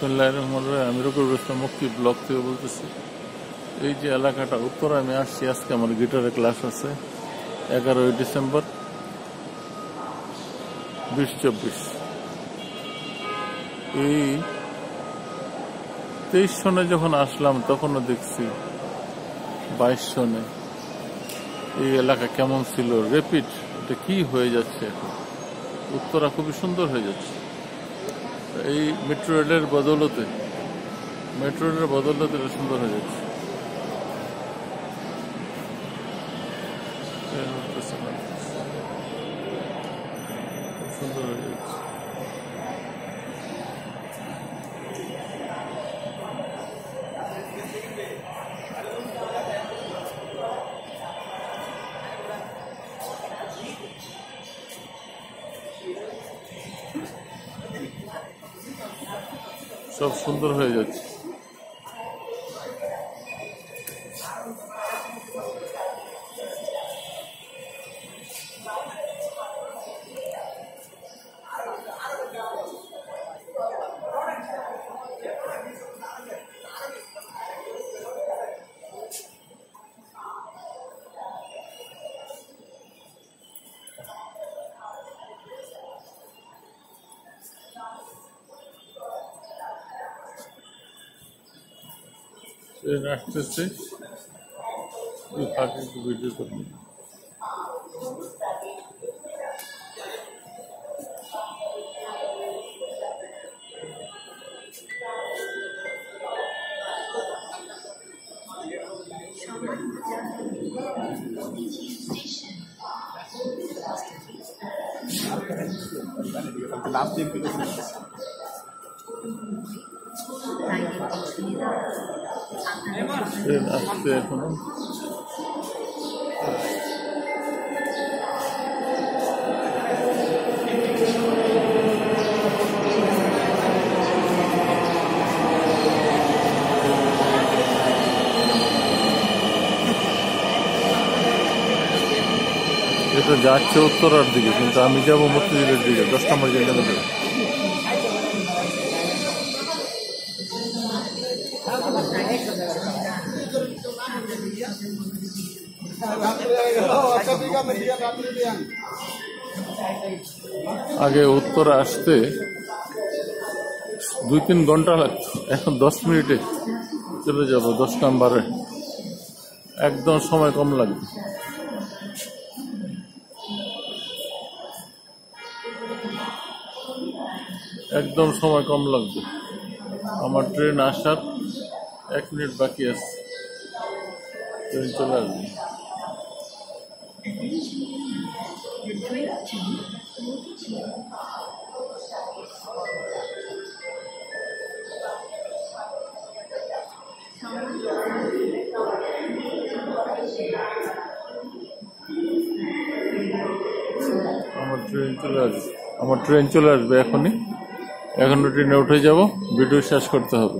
বিসমিল্লাহির রহমানির রহিম। আমি রকিবুল ইসলাম মক্কি ব্লক থেকে বলতেছি। এই যে এলাকাটা উত্তরে আমি আসছি, আজকে আমার গিটারের ক্লাস আছে 11ই ডিসেম্বর 2024। এই 23 সনে যখন আসলাম তখনও দেখছি 22 সনে এই এলাকা কেমন ছিল। রেপিড এটা কি হয়ে যাচ্ছে এখন, উত্তরা খুবই সুন্দর হয়ে যাচ্ছে এই মেট্রো রেলের বদৌলতে এটা সুন্দর হয়ে যাচ্ছে। সুন্দর হয়ে যাচ্ছে। সব সুন্দর হয়ে যাচ্ছে। ট্রেন আসতেছে, ওই ফাঁকে একটু ভিডিও করবো। ট্রেন আসছে এখনো। এটা যাচ্ছে উত্তরার দিকে, কিন্তু আমি যাবো মতিঝিলের দিকে, 10 নম্বর জায়গা থেকে। আগে উত্তরা আসতে 2-3 ঘন্টা লাগতো, এখন 10 মিনিটে চলে যাব। 10 নম্বরে একদম সময় কম লাগবে। একদম সময় কম লাগবে। আমার ট্রেন আসার 1 মিনিট বাকি আছে, ট্রেন চলে আসবে। আমার ট্রেন চলে আসবে এখনই। এখনো ট্রেনে উঠে যাব, ভিডিও শেষ করতে হবে।